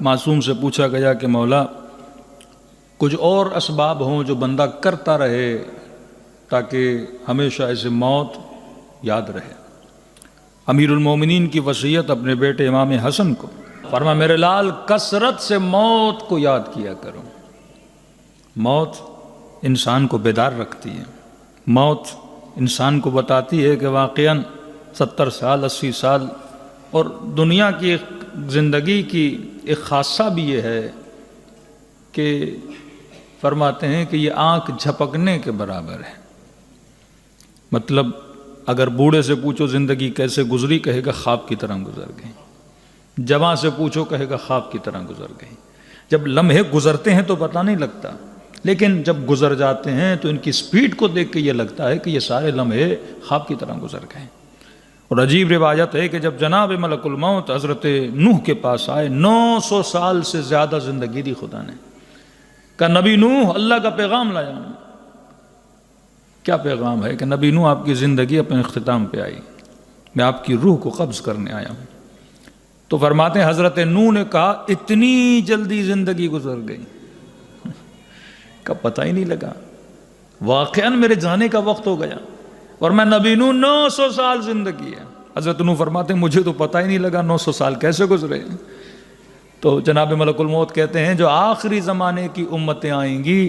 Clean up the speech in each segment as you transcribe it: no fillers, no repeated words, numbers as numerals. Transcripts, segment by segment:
معصوم سے پوچھا گیا کہ مولا کچھ اور اسباب ہوں جو بندہ کرتا رہے تاکہ ہمیشہ اسے موت یاد رہے۔ امیر المومنین کی وصیت اپنے بیٹے امام حسن کو، فرمایا میرے لال کثرت سے موت کو یاد کیا کرو۔ موت انسان کو بیدار رکھتی ہے، موت انسان کو بتاتی ہے کہ واقعاً 70 سال 80 سال اور دنیا کی زندگی کی ایک خاصہ بھی یہ ہے کہ فرماتے ہیں کہ یہ آنکھ جھپکنے کے برابر ہے۔ مطلب اگر بوڑھے سے پوچھو زندگی کیسے گزری، کہے گا خواب کی طرح گزر گئی۔ جوان سے پوچھو کہے گا خواب کی طرح گزر گئی۔ جب لمحے گزرتے ہیں تو پتہ نہیں لگتا، لیکن جب گزر جاتے ہیں تو ان کی سپیڈ کو دیکھ کے یہ لگتا ہے کہ یہ سارے لمحے خواب کی طرح گزر گئے۔ اور عجیب روایت ہے کہ جب جناب ملک الموت حضرت نوح کے پاس آئے، 900 سال سے زیادہ زندگی دی خدا نے، کہا نبی نوح اللہ کا پیغام لایا ہوں۔ کیا پیغام ہے؟ کہ نبی نوح آپ کی زندگی اپنے اختتام پہ آئی، میں آپ کی روح کو قبض کرنے آیا ہوں۔ تو فرماتے ہیں حضرت نوح نے کہا اتنی جلدی زندگی گزر گئی کا پتہ ہی نہیں لگا، واقعاً میرے جانے کا وقت ہو گیا۔ اور میں نبی نوح 900 سال زندگی ہے۔ حضرت نوح فرماتے ہیں مجھے تو پتہ ہی نہیں لگا 900 سال کیسے گزرے۔ تو جناب ملک الموت کہتے ہیں جو آخری زمانے کی امتیں آئیں گی،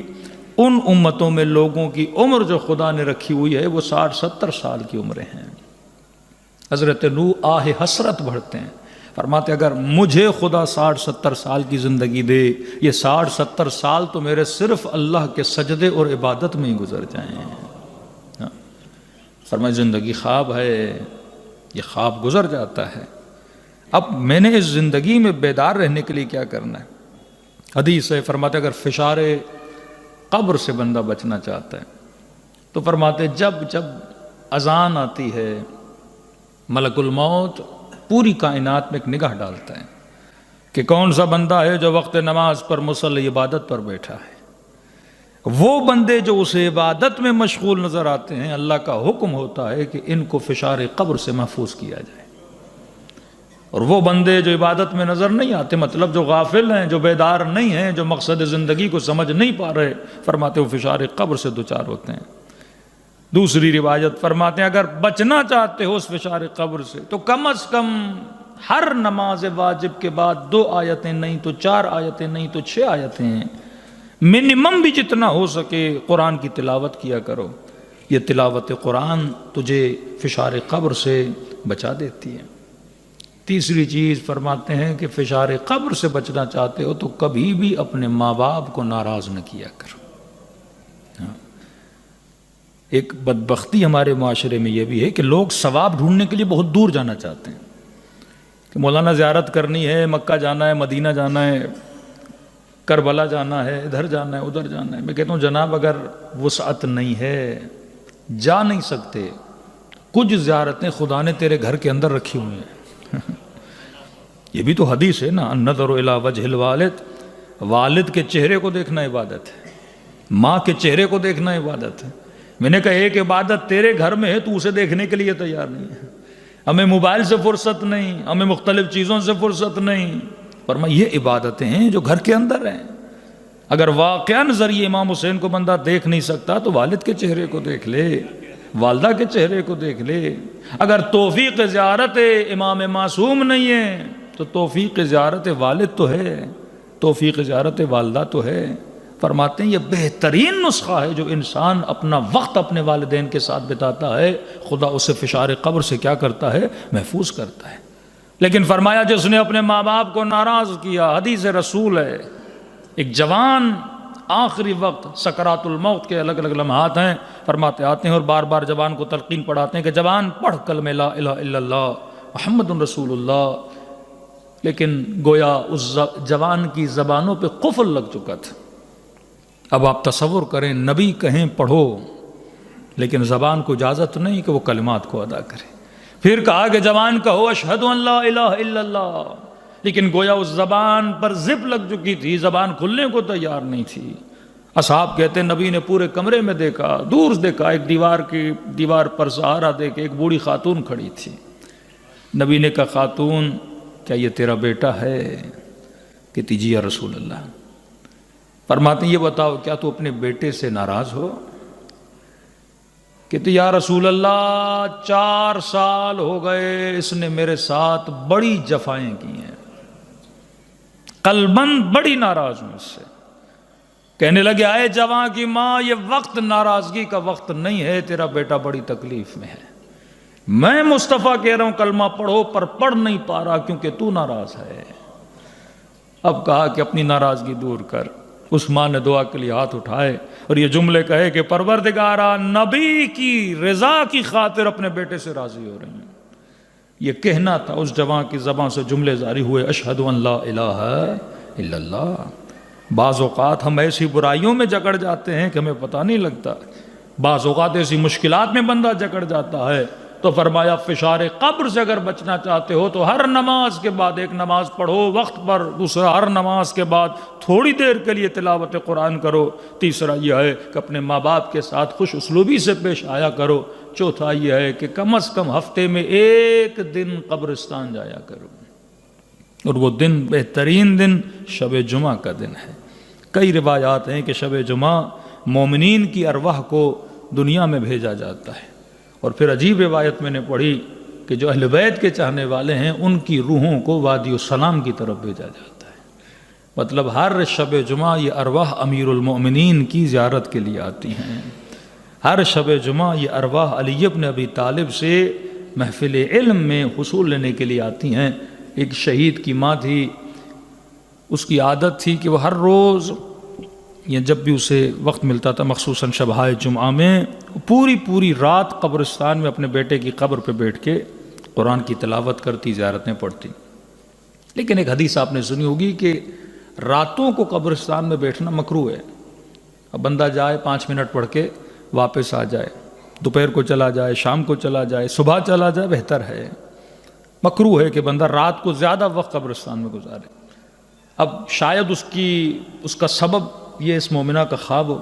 ان امتوں میں لوگوں کی عمر جو خدا نے رکھی ہوئی ہے وہ 60-70 سال کی عمریں ہیں۔ حضرت نوح آہ حسرت بڑھتے ہیں، فرماتے اگر مجھے خدا 60-70 سال کی زندگی دے، یہ 60-70 سال تو میرے صرف اللہ کے سجدے اور عبادت میں ہی گزر جائیں۔ فرمایا زندگی خواب ہے، یہ خواب گزر جاتا ہے، اب میں نے اس زندگی میں بیدار رہنے کے لیے کیا کرنا ہے؟ حدیث ہے، فرماتے اگر فشار قبر سے بندہ بچنا چاہتا ہے تو فرماتے جب اذان آتی ہے ملک الموت پوری کائنات میں ایک نگاہ ڈالتا ہے کہ کون سا بندہ ہے جو وقت نماز پر مصلی عبادت پر بیٹھا ہے۔ وہ بندے جو اسے عبادت میں مشغول نظر آتے ہیں، اللہ کا حکم ہوتا ہے کہ ان کو فشار قبر سے محفوظ کیا جائے۔ اور وہ بندے جو عبادت میں نظر نہیں آتے، مطلب جو غافل ہیں، جو بیدار نہیں ہیں، جو مقصد زندگی کو سمجھ نہیں پا رہے، فرماتے وہ فشار قبر سے دوچار ہوتے ہیں۔ دوسری روایت فرماتے ہیں اگر بچنا چاہتے ہو اس فشار قبر سے تو کم از کم ہر نماز واجب کے بعد 2 آیتیں نہیں تو 4 آیتیں نہیں تو 6 آیتیں، منیمم بھی جتنا ہو سکے قرآن کی تلاوت کیا کرو۔ یہ تلاوت قرآن تجھے فشار قبر سے بچا دیتی ہے۔ تیسری چیز فرماتے ہیں کہ فشار قبر سے بچنا چاہتے ہو تو کبھی بھی اپنے ماں باپ کو ناراض نہ کیا کرو۔ ایک بدبختی ہمارے معاشرے میں یہ بھی ہے کہ لوگ ثواب ڈھونڈنے کے لیے بہت دور جانا چاہتے ہیں کہ مولانا زیارت کرنی ہے، مکہ جانا ہے، مدینہ جانا ہے، کربلا جانا ہے، ادھر جانا ہے، ادھر جانا ہے۔ میں کہتا ہوں جناب اگر وسعت نہیں ہے، جا نہیں سکتے، کچھ زیارتیں خدا نے تیرے گھر کے اندر رکھی ہوئی ہیں۔ یہ بھی تو حدیث ہے نا، النظر الی وجہ الوالد، والد کے چہرے کو دیکھنا عبادت ہے، ماں کے چہرے کو دیکھنا عبادت ہے۔ میں نے کہا ایک عبادت تیرے گھر میں ہے، تو اسے دیکھنے کے لیے تیار نہیں ہے۔ ہمیں موبائل سے فرصت نہیں، ہمیں مختلف چیزوں سے فرصت نہیں، فرمایا یہ عبادتیں ہیں جو گھر کے اندر ہیں۔ اگر واقعاً ذریعے امام حسین کو بندہ دیکھ نہیں سکتا تو والد کے چہرے کو دیکھ لے، والدہ کے چہرے کو دیکھ لے۔ اگر توفیق زیارت امام معصوم نہیں ہے تو توفیق زیارت والد تو ہے، توفیق زیارت والدہ تو ہے۔ فرماتے ہیں یہ بہترین نسخہ ہے جو انسان اپنا وقت اپنے والدین کے ساتھ بتاتا ہے، خدا اسے فشار قبر سے کیا کرتا ہے؟ محفوظ کرتا ہے۔ لیکن فرمایا جس نے اپنے ماں باپ کو ناراض کیا، حدیث رسول ہے، ایک جوان آخری وقت سکرات الموت کے الگ الگ لمحات ہیں، فرماتے آتے ہیں اور بار بار جوان کو تلقین پڑھاتے ہیں کہ جوان پڑھ کلمہ لا الہ الا اللہ محمد رسول اللہ، لیکن گویا اس جوان کی زبانوں پہ قفل لگ چکا تھا۔ اب آپ تصور کریں نبی کہیں پڑھو لیکن زبان کو اجازت نہیں کہ وہ کلمات کو ادا کرے۔ پھر کہا کہ جوان کہو اشہد ان لا الہ الا اللہ، لیکن گویا اس زبان پر زپ لگ چکی تھی، زبان کھلنے کو تیار نہیں تھی۔ اصحاب کہتے ہیں نبی نے پورے کمرے میں دیکھا، دور دیکھا، ایک دیوار پر سہارا دے کے ایک بوڑھی خاتون کھڑی تھی۔ نبی نے کہا خاتون کیا یہ تیرا بیٹا ہے؟ کہتی جی یا رسول اللہ۔ فرماتے ہیں یہ بتاؤ کیا تو اپنے بیٹے سے ناراض ہو؟ کہتی یا رسول اللہ 4 سال ہو گئے اس نے میرے ساتھ بڑی جفائیں کی ہیں، قلباً بڑی ناراض ہوں اس سے۔ کہنے لگے آئے جواں کی ماں، یہ وقت ناراضگی کا وقت نہیں ہے، تیرا بیٹا بڑی تکلیف میں ہے، میں مصطفیٰ کہہ رہا ہوں کلمہ پڑھو پر پڑھ نہیں پا رہا کیونکہ تو ناراض ہے۔ اب کہا کہ اپنی ناراضگی دور کر۔ اس ماں نے دعا کے لیے ہاتھ اٹھائے اور یہ جملے کہے کہ پروردگارا نبی کی رضا کی خاطر اپنے بیٹے سے راضی ہو رہی ہیں۔ یہ کہنا تھا اس جوان کی زبان سے، جملے جاری ہوئے اشہد ان لا الہ الا اللہ۔ بعض اوقات ہم ایسی برائیوں میں جکڑ جاتے ہیں کہ ہمیں پتہ نہیں لگتا، بعض اوقات ایسی مشکلات میں بندہ جکڑ جاتا ہے، تو فرمایا فشار قبر سے اگر بچنا چاہتے ہو تو ہر نماز کے بعد ایک نماز پڑھو وقت پر، دوسرا ہر نماز کے بعد تھوڑی دیر کے لیے تلاوت قرآن کرو، تیسرا یہ ہے کہ اپنے ماں باپ کے ساتھ خوش اسلوبی سے پیش آیا کرو، چوتھا یہ ہے کہ کم از کم ہفتے میں 1 دن قبرستان جایا کرو، اور وہ دن بہترین دن شب جمعہ کا دن ہے۔ کئی روایات ہیں کہ شب جمعہ مومنین کی ارواح کو دنیا میں بھیجا جاتا ہے، اور پھر عجیب روایت میں نے پڑھی کہ جو اہل بیت کے چاہنے والے ہیں ان کی روحوں کو وادی السلام کی طرف بھیجا جاتا ہے۔ مطلب ہر شب جمعہ یہ ارواح امیر المؤمنین کی زیارت کے لیے آتی ہیں، ہر شب جمعہ یہ ارواح علی بن ابی طالب سے محفل علم میں حصول لینے کے لیے آتی ہیں۔ ایک شہید کی ماں تھی، اس کی عادت تھی کہ وہ ہر روز یا جب بھی اسے وقت ملتا تھا، مخصوصاً شبہائے جمعہ میں، پوری رات قبرستان میں اپنے بیٹے کی قبر پہ بیٹھ کے قرآن کی تلاوت کرتی، زیارتیں پڑھتی۔ لیکن ایک حدیث آپ نے سنی ہوگی کہ راتوں کو قبرستان میں بیٹھنا مکروہ ہے۔ اب بندہ جائے 5 منٹ پڑھ کے واپس آ جائے، دوپہر کو چلا جائے، شام کو چلا جائے، صبح چلا جائے، بہتر ہے۔ مکروہ ہے کہ بندہ رات کو زیادہ وقت قبرستان میں گزارے۔ اب شاید اس کا سبب یہ اس مومنہ کا خواب ہو،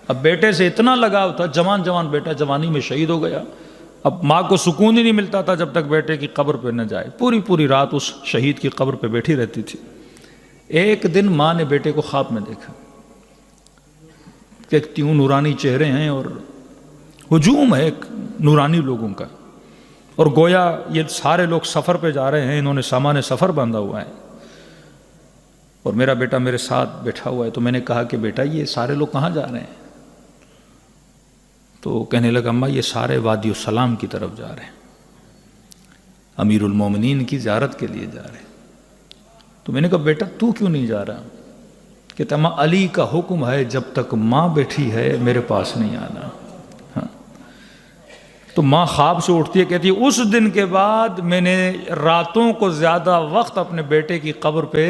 اب بیٹے سے اتنا لگاؤ تھا، جوان بیٹا جوانی میں شہید ہو گیا، اب ماں کو سکون ہی نہیں ملتا تھا جب تک بیٹے کی قبر پہ نہ جائے، پوری رات اس شہید کی قبر پہ بیٹھی رہتی تھی۔ ایک دن ماں نے بیٹے کو خواب میں دیکھا کہ تیوں نورانی چہرے ہیں اور ہجوم ہے ایک نورانی لوگوں کا، اور گویا یہ سارے لوگ سفر پہ جا رہے ہیں، انہوں نے سامان سفر باندھا ہوا ہے، اور میرا بیٹا میرے ساتھ بیٹھا ہوا ہے۔ تو میں نے کہا کہ بیٹا یہ سارے لوگ کہاں جا رہے ہیں؟ تو کہنے لگا اماں یہ سارے وادی السلام کی طرف جا رہے ہیں، امیر المومنین کی زیارت کے لیے جا رہے ہیں۔ تو میں نے کہا بیٹا تو کیوں نہیں جا رہا؟ کہتا اماں علی کا حکم ہے جب تک ماں بیٹھی ہے میرے پاس نہیں آنا۔ ہاں، تو ماں خواب سے اٹھتی ہے، کہتی ہے اس دن کے بعد میں نے راتوں کو زیادہ وقت اپنے بیٹے کی قبر پہ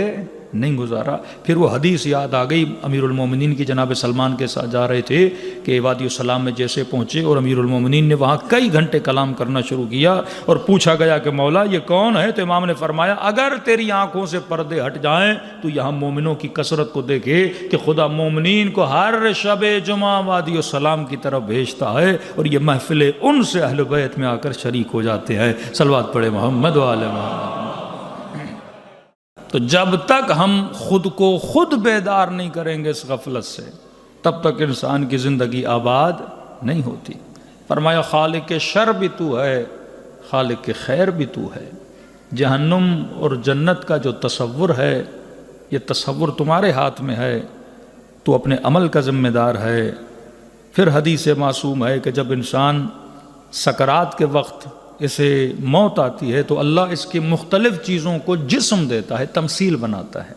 نہیں گزارا۔ پھر وہ حدیث یاد آ گئی، امیر المومنین کی جناب سلمان کے ساتھ جا رہے تھے کہ وادی السلام میں جیسے پہنچے اور امیر المومنین نے وہاں کئی گھنٹے کلام کرنا شروع کیا، اور پوچھا گیا کہ مولا یہ کون ہے؟ تو امام نے فرمایا اگر تیری آنکھوں سے پردے ہٹ جائیں تو یہاں مومنوں کی کثرت کو دیکھے کہ خدا مومنین کو ہر شب جمعہ وادی السلام کی طرف بھیجتا ہے، اور یہ محفل ان سے اہل بیت میں آ کر شریک ہو جاتے ہیں۔ صلوات پڑھے محمد و آل محمد۔ تو جب تک ہم خود کو خود بیدار نہیں کریں گے اس غفلت سے، تب تک انسان کی زندگی آباد نہیں ہوتی۔ فرمایا خالق شر بھی تو ہے، خالق خیر بھی تو ہے۔ جہنم اور جنت کا جو تصور ہے یہ تصور تمہارے ہاتھ میں ہے، تو اپنے عمل کا ذمہ دار ہے۔ پھر حدیث معصوم ہے کہ جب انسان سکرات کے وقت اسے موت آتی ہے تو اللہ اس کی مختلف چیزوں کو جسم دیتا ہے، تمثیل بناتا ہے۔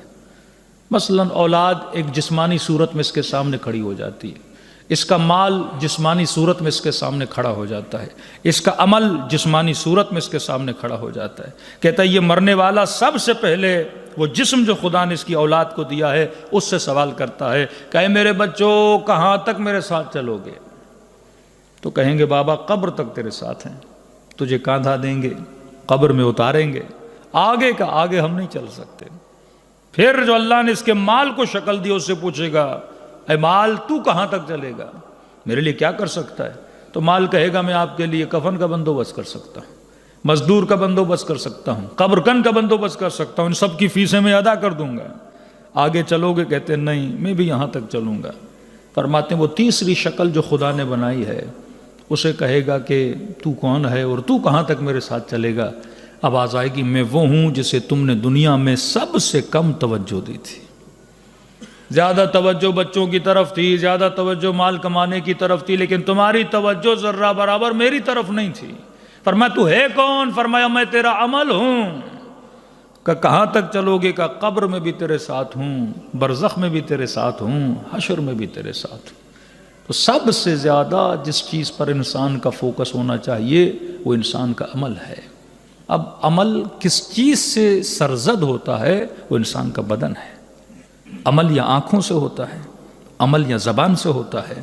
مثلا اولاد ایک جسمانی صورت میں اس کے سامنے کھڑی ہو جاتی ہے، اس کا مال جسمانی صورت میں اس کے سامنے کھڑا ہو جاتا ہے، اس کا عمل جسمانی صورت میں اس کے سامنے کھڑا ہو جاتا ہے۔ کہتا ہے یہ مرنے والا سب سے پہلے وہ جسم جو خدا نے اس کی اولاد کو دیا ہے اس سے سوال کرتا ہے کہ اے میرے بچوں کہاں تک میرے ساتھ چلو گے؟ تو کہیں گے بابا قبر تک تیرے ساتھ ہیں، تجھے کاندھا دیں گے، قبر میں اتاریں گے، آگے کا آگے ہم نہیں چل سکتے۔ پھر جو اللہ نے اس کے مال کو شکل دی اس سے پوچھے گا اے مال تو کہاں تک چلے گا، میرے لیے کیا کر سکتا ہے؟ تو مال کہے گا میں آپ کے لیے کفن کا بندوبست کر سکتا ہوں، مزدور کا بندوبست کر سکتا ہوں، قبر کن کا بندوبست کر سکتا ہوں، ان سب کی فیسیں میں ادا کر دوں گا۔ آگے چلو گے؟ کہتے ہیں نہیں، میں بھی یہاں تک چلوں گا۔ فرماتے ہیں وہ تیسری شکل جو خدا نے بنائی ہے اسے کہے گا کہ تو کون ہے اور تو کہاں تک میرے ساتھ چلے گا؟ آواز آئے گی میں وہ ہوں جسے تم نے دنیا میں سب سے کم توجہ دی تھی۔ زیادہ توجہ بچوں کی طرف تھی، زیادہ توجہ مال کمانے کی طرف تھی، لیکن تمہاری توجہ ذرہ برابر میری طرف نہیں تھی۔ فرمایا تو ہے کون؟ فرمایا میں تیرا عمل ہوں۔ کہ کہاں تک چلو گے؟ کہ قبر میں بھی تیرے ساتھ ہوں، برزخ میں بھی تیرے ساتھ ہوں، حشر میں بھی تیرے ساتھ ہوں۔ تو سب سے زیادہ جس چیز پر انسان کا فوکس ہونا چاہیے وہ انسان کا عمل ہے۔ اب عمل کس چیز سے سرزد ہوتا ہے؟ وہ انسان کا بدن ہے۔ عمل یا آنکھوں سے ہوتا ہے، عمل یا زبان سے ہوتا ہے۔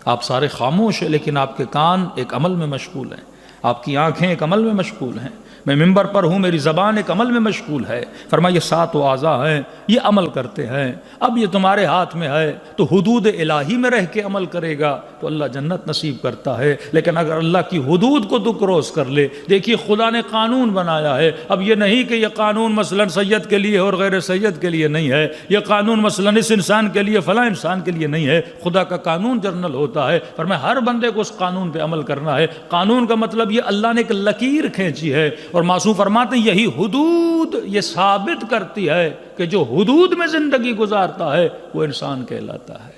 آپ سارے خاموش ہیں لیکن آپ کے کان ایک عمل میں مشغول ہیں، آپ کی آنکھیں ایک عمل میں مشغول ہیں، میں ممبر پر ہوں، میری زبان ایک عمل میں مشغول ہے۔ فرمایا یہ 7 اعضاء ہیں، یہ عمل کرتے ہیں۔ اب یہ تمہارے ہاتھ میں ہے تو حدود الہی میں رہ کے عمل کرے گا تو اللہ جنت نصیب کرتا ہے، لیکن اگر اللہ کی حدود کو تو کروس کر لے۔ دیکھیے خدا نے قانون بنایا ہے، اب یہ نہیں کہ یہ قانون مثلا سید کے لیے اور غیر سید کے لیے نہیں ہے، یہ قانون مثلا اس انسان کے لیے فلاں انسان کے لیے نہیں ہے، خدا کا قانون جنرل ہوتا ہے۔ فرمایا ہر بندے کو اس قانون پہ عمل کرنا ہے۔ قانون کا مطلب یہ اللہ نے ایک لکیر کھینچی ہے، اور معصوم فرماتے ہیں یہی حدود یہ ثابت کرتی ہے کہ جو حدود میں زندگی گزارتا ہے وہ انسان کہلاتا ہے۔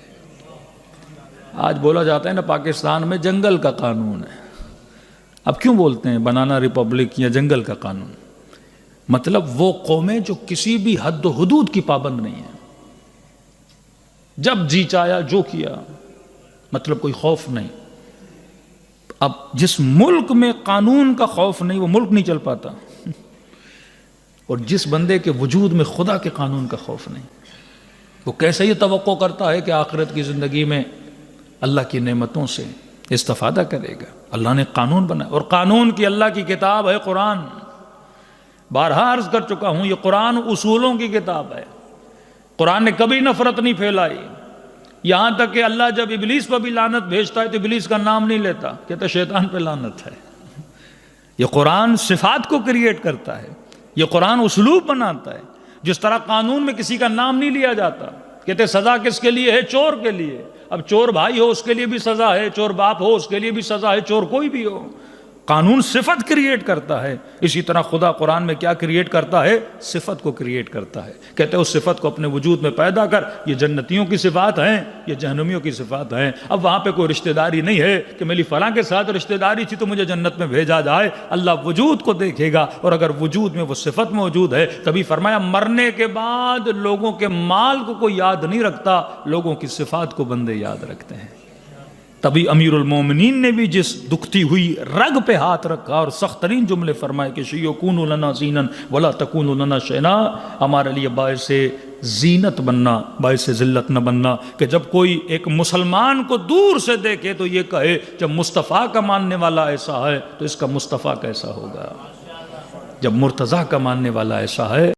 آج بولا جاتا ہے نا پاکستان میں جنگل کا قانون ہے، اب کیوں بولتے ہیں بنانا ریپبلک یا جنگل کا قانون؟ مطلب وہ قومیں جو کسی بھی حد و حدود کی پابند نہیں ہیں، جب جی چاہیا جو کیا، مطلب کوئی خوف نہیں۔ اب جس ملک میں قانون کا خوف نہیں وہ ملک نہیں چل پاتا، اور جس بندے کے وجود میں خدا کے قانون کا خوف نہیں وہ کیسے یہ توقع کرتا ہے کہ آخرت کی زندگی میں اللہ کی نعمتوں سے استفادہ کرے گا؟ اللہ نے قانون بنایا، اور قانون کی اللہ کی کتاب ہے قرآن۔ بارہا عرض کر چکا ہوں یہ قرآن اصولوں کی کتاب ہے۔ قرآن نے کبھی نفرت نہیں پھیلائی، یہاں تک کہ اللہ جب ابلیس پر بھی لعنت بھیجتا ہے تو ابلیس کا نام نہیں لیتا، کہتا شیطان پہ لعنت ہے۔ یہ قرآن صفات کو کریٹ کرتا ہے، یہ قرآن اسلوب بناتا ہے۔ جس طرح قانون میں کسی کا نام نہیں لیا جاتا، کہتے سزا کس کے لیے ہے؟ چور کے لیے۔ اب چور بھائی ہو اس کے لیے بھی سزا ہے، چور باپ ہو اس کے لیے بھی سزا ہے، چور کوئی بھی ہو۔ قانون صفت کریٹ کرتا ہے، اسی طرح خدا قرآن میں کیا کریٹ کرتا ہے؟ صفت کو کریٹ کرتا ہے۔ کہتے ہیں اس صفت کو اپنے وجود میں پیدا کر۔ یہ جنتیوں کی صفات ہیں، یہ جہنمیوں کی صفات ہیں۔ اب وہاں پہ کوئی رشتہ داری نہیں ہے کہ میری فلاں کے ساتھ رشتہ داری تھی تو مجھے جنت میں بھیجا جائے۔ اللہ وجود کو دیکھے گا، اور اگر وجود میں وہ صفت موجود ہے تبھی فرمایا مرنے کے بعد لوگوں کے مال کو کوئی یاد نہیں رکھتا، لوگوں کی صفات کو بندے یاد رکھتے ہیں۔ تبھی امیر المومنین نے بھی جس دکھتی ہوئی رگ پہ ہاتھ رکھا اور سخت ترین جملے فرمائے کہ شیعو کونوا لنا زینا ولا تکونوا لنا شینا، ہمارے لیے باعث زینت بننا، باعث ذلت نہ بننا، کہ جب کوئی ایک مسلمان کو دور سے دیکھے تو یہ کہے جب مصطفیٰ کا ماننے والا ایسا ہے تو اس کا مصطفیٰ کیسا ہوگا، جب مرتضیٰ کا ماننے والا ایسا ہے